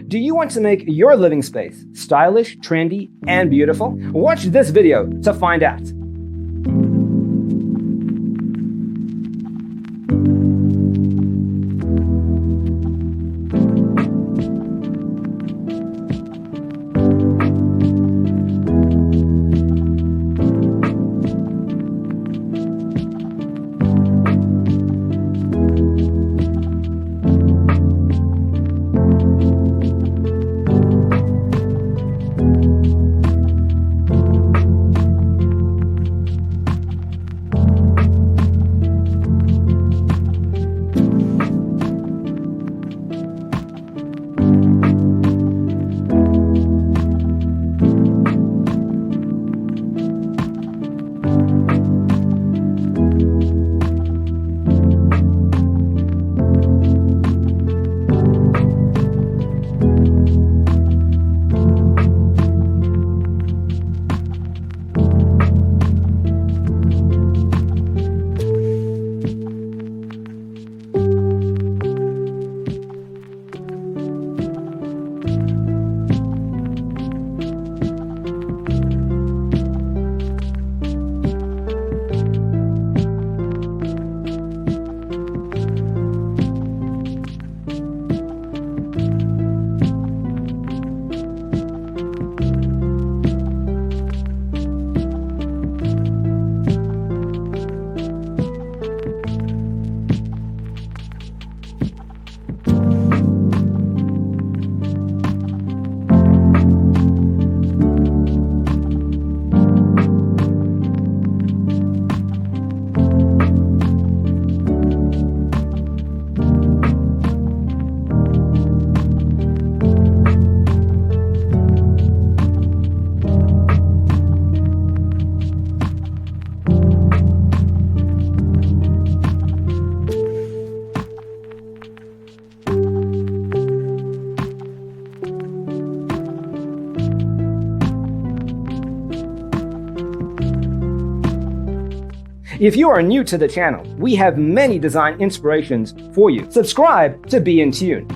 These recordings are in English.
Do you want to make your living space stylish, trendy, and beautiful? Watch this video to find out. If you are new to the channel, we have many design inspirations for you. Subscribe to be in tune.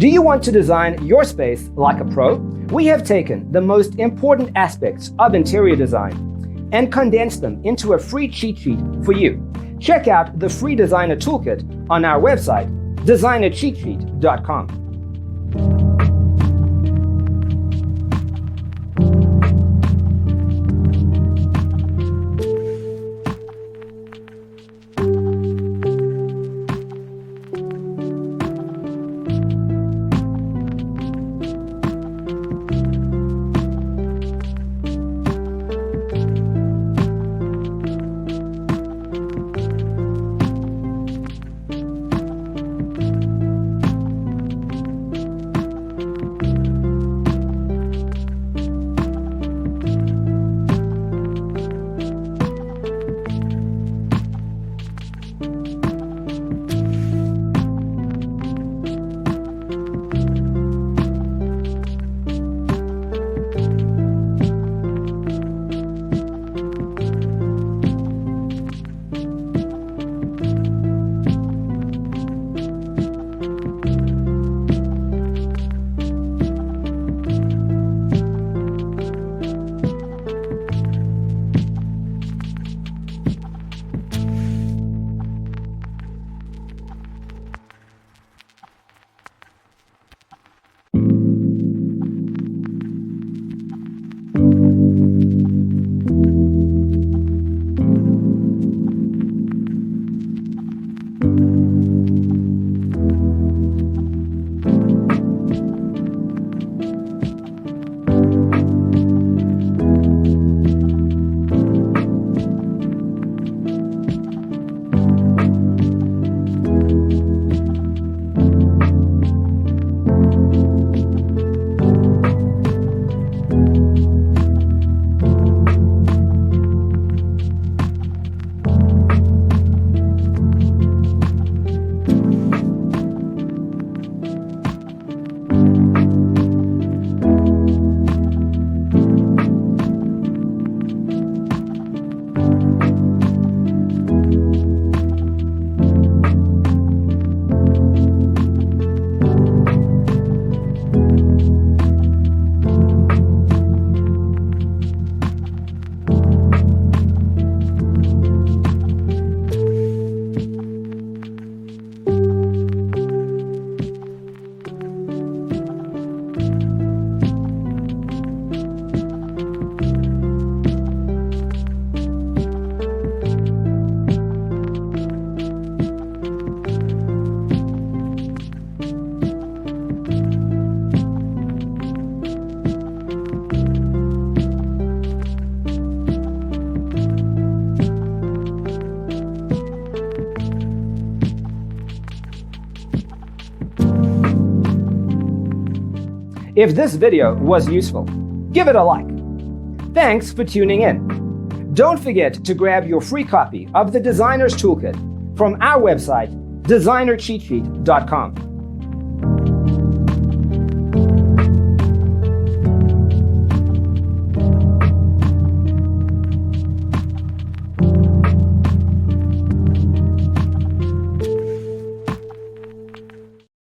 Do you want to design your space like a pro? We have taken the most important aspects of interior design and condensed them into a free cheat sheet for you. Check out the free designer toolkit on our website, designercheatsheet.com. If this video was useful, give it a like. Thanks for tuning in. Don't forget to grab your free copy of the Designer's Toolkit from our website, designercheatsheet.com.